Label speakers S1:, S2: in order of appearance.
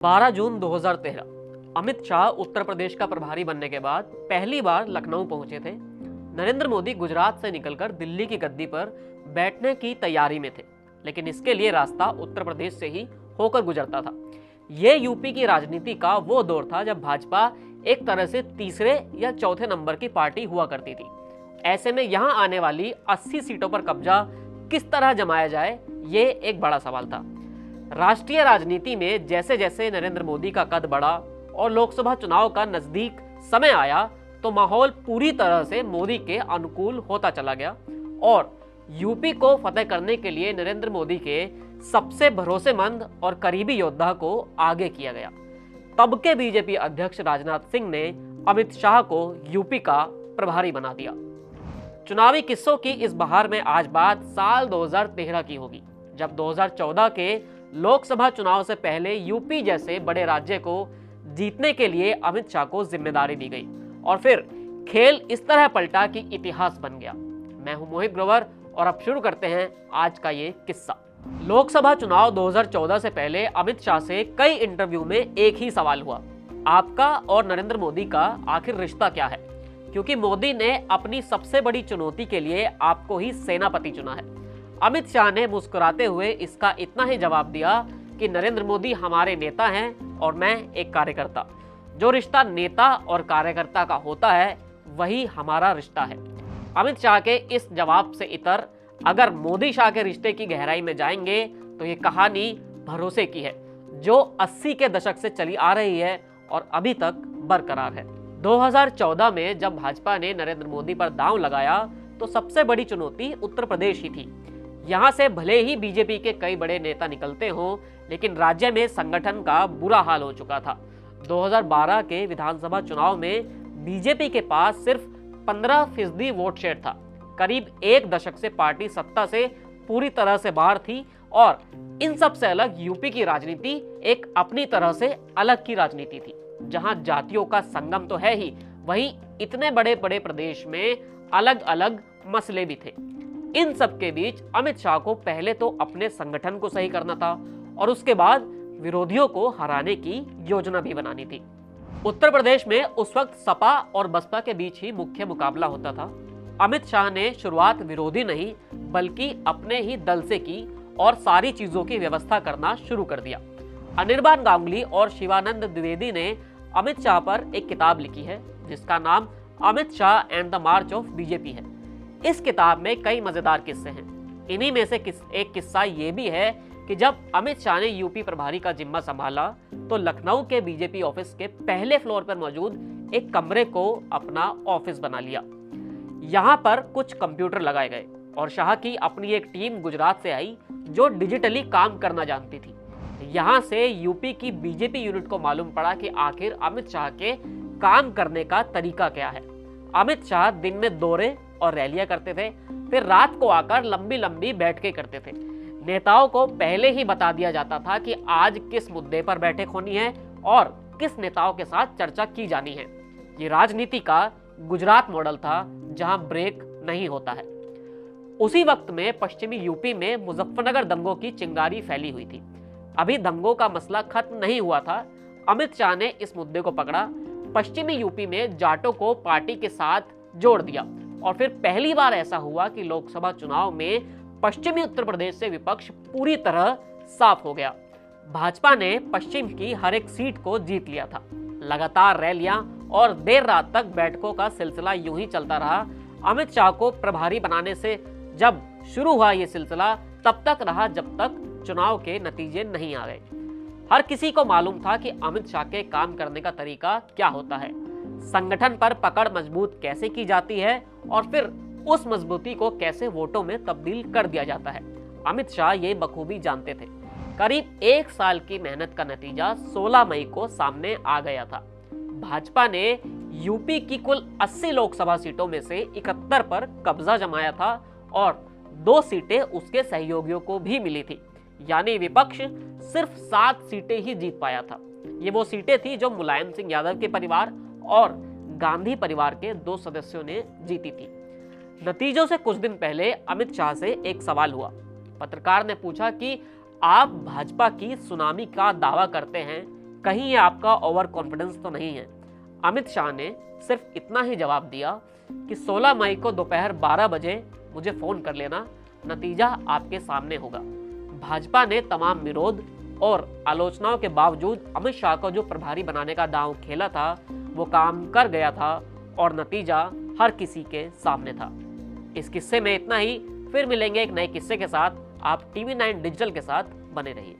S1: 12 जून 2013 अमित शाह उत्तर प्रदेश का प्रभारी बनने के बाद पहली बार लखनऊ पहुंचे थे। नरेंद्र मोदी गुजरात से निकलकर दिल्ली की गद्दी पर बैठने की तैयारी में थे, लेकिन इसके लिए रास्ता उत्तर प्रदेश से ही होकर गुजरता था। ये यूपी की राजनीति का वो दौर था जब भाजपा एक तरह से तीसरे या चौथे नंबर की पार्टी हुआ करती थी। ऐसे में यहां आने वाली 80 सीटों पर कब्जा किस तरह जमाया जाए, ये एक बड़ा सवाल था। राष्ट्रीय राजनीति में जैसे जैसे नरेंद्र मोदी का कद बढ़ा और लोकसभा चुनाव का नजदीक समय आया तो माहौल पूरी तरह से मोदी के अनुकूल होता चला गया और यूपी को फतेह करने के लिए नरेंद्र मोदी के सबसे भरोसेमंद और करीबी योद्धा को आगे किया गया। तब के बीजेपी अध्यक्ष राजनाथ सिंह ने अमित शाह को यूपी का प्रभारी बना दिया। चुनावी किस्सों की इस बहार में आज बात साल 2013 की होगी, जब 2014 के लोकसभा चुनाव से पहले यूपी जैसे बड़े राज्य को जीतने के लिए अमित शाह को जिम्मेदारी दी गई और फिर खेल इस तरह पलटा कि इतिहास बन गया। मैं हूं मोहित ग्रोवर और अब शुरू करते हैं आज का ये किस्सा। लोकसभा चुनाव 2014 से पहले अमित शाह से कई इंटरव्यू में एक ही सवाल हुआ, आपका और नरेंद्र मोदी का आखिर रिश्ता क्या है? क्योंकि मोदी ने अपनी सबसे बड़ी चुनौती के लिए आपको ही सेनापति चुना है। अमित शाह ने मुस्कुराते हुए इसका इतना ही जवाब दिया कि नरेंद्र मोदी हमारे नेता हैं और मैं एक कार्यकर्ता। जो रिश्ता नेता और कार्यकर्ता का होता है वही हमारा रिश्ता है। अमित शाह के इस जवाब से इतर अगर मोदी शाह के रिश्ते की गहराई में जाएंगे तो ये कहानी भरोसे की है, जो 80 के दशक से चली आ रही है और अभी तक बरकरार है। 2014 में जब भाजपा ने नरेंद्र मोदी पर दांव लगाया तो सबसे बड़ी चुनौती उत्तर प्रदेश ही थी। यहां से भले ही बीजेपी के कई बड़े नेता निकलते हों, लेकिन राज्य में संगठन का बुरा हाल हो चुका था। 2012 के विधानसभा चुनाव में बीजेपी के पास सिर्फ 15% वोट शेयर था। करीब एक दशक से पार्टी सत्ता से पूरी तरह से बाहर थी और इन सब से अलग यूपी की राजनीति एक अपनी तरह से अलग की राजनीति थी, जहां जातियों का संगम तो है ही, वहीं इतने बड़े बड़े प्रदेश में अलग अलग मसले भी थे। इन सब के बीच अमित शाह को पहले तो अपने संगठन को सही करना था और उसके बाद विरोधियों को हराने की योजना भी बनानी थी। उत्तर प्रदेश में उस वक्त सपा और बसपा के बीच ही मुख्य मुकाबला होता था। अमित शाह ने शुरुआत विरोधी नहीं बल्कि अपने ही दल से की और सारी चीजों की व्यवस्था करना शुरू कर दिया। अनिर्बान गांगुली और शिवानंद द्विवेदी ने अमित शाह पर एक किताब लिखी है जिसका नाम Amit Shah and the March of BJP है। इस किताब में कई मजेदार किस्से हैं। इन्हीं में से एक किस्सा ये भी है कि जब अमित शाह ने यूपी प्रभारी का जिम्मा संभाला तो लखनऊ के बीजेपी ऑफिस के पहले फ्लोर पर मौजूद एक कमरे को अपना ऑफिस बना लिया। यहाँ पर कुछ कंप्यूटर लगाए गए और शाह की अपनी एक टीम गुजरात से आई जो डिजिटली काम करना जानती थी। यहाँ से यूपी की बीजेपी यूनिट को मालूम पड़ा कि आखिर अमित शाह के काम करने का तरीका क्या है। अमित शाह दिन में दौरे और रैलियां करते थे, फिर रात को आकर लंबी लंबी बैठकें करते थे। नेताओं को पहले ही बता दिया जाता था कि आज किस मुद्दे पर बैठक होनी है और किस नेताओं के साथ चर्चा की जानी है। ये राजनीति का गुजरात मॉडल था जहां ब्रेक नहीं होता है। उसी वक्त में पश्चिमी यूपी में मुजफ्फरनगर दंगों की चिंगारी फैली हुई थी। अभी दंगों का मसला खत्म नहीं हुआ था। अमित शाह ने इस मुद्दे को पकड़ा, पश्चिमी यूपी में जाटों को पार्टी के साथ जोड़ दिया और फिर पहली बार ऐसा हुआ कि लोकसभा चुनाव में पश्चिमी उत्तर प्रदेश से विपक्ष पूरी तरह साफ हो गया। भाजपा ने पश्चिम की हर एक सीट को जीत लिया था। लगातार रैलियां और देर रात तक बैठकों का सिलसिला यूं ही चलता रहा। अमित शाह को प्रभारी बनाने से जब शुरू हुआ ये सिलसिला तब तक रहा जब तक चुनाव के नतीजे नहीं आ गए। हर किसी को मालूम था कि अमित शाह के काम करने का तरीका क्या होता है, संगठन पर पकड़ मजबूत कैसे की जाती है और फिर उस मजबूती को कैसे वोटों में तब्दील कर दिया जाता है। अमित शाह ये बखूबी जानते थे। करीब एक साल की मेहनत का नतीजा 16 मई को सामने आ गया था। भाजपा ने यूपी की कुल 80 लोकसभा सीटों में से 71 पर कब्जा जमाया था और 2 सीटें उसके सहयोगियों को भी मिली थी, यानी विपक्ष सिर्फ 7 सीटें ही जीत पाया था। ये वो सीटें थी जो मुलायम सिंह यादव के परिवार और गांधी परिवार के 2 सदस्यों ने जीती थी। नतीजों से कुछ दिन पहले अमित शाह से एक सवाल हुआ। पत्रकार ने पूछा कि आप भाजपा की सुनामी का दावा करते हैं, कहीं ये आपका ओवर कॉन्फिडेंस तो नहीं है। अमित शाह ने सिर्फ इतना ही जवाब दिया कि 16 मई को दोपहर 12 बजे मुझे फोन कर लेना, नतीजा आपके सामने होगा। भाजपा ने तमाम विरोध और आलोचनाओं के बावजूद अमित शाह को जो प्रभारी बनाने का दांव खेला था वो काम कर गया था और नतीजा हर किसी के सामने था। इस किस्से में इतना ही। फिर मिलेंगे एक नए किस्से के साथ। आप TV9 डिजिटल के साथ बने रहिए।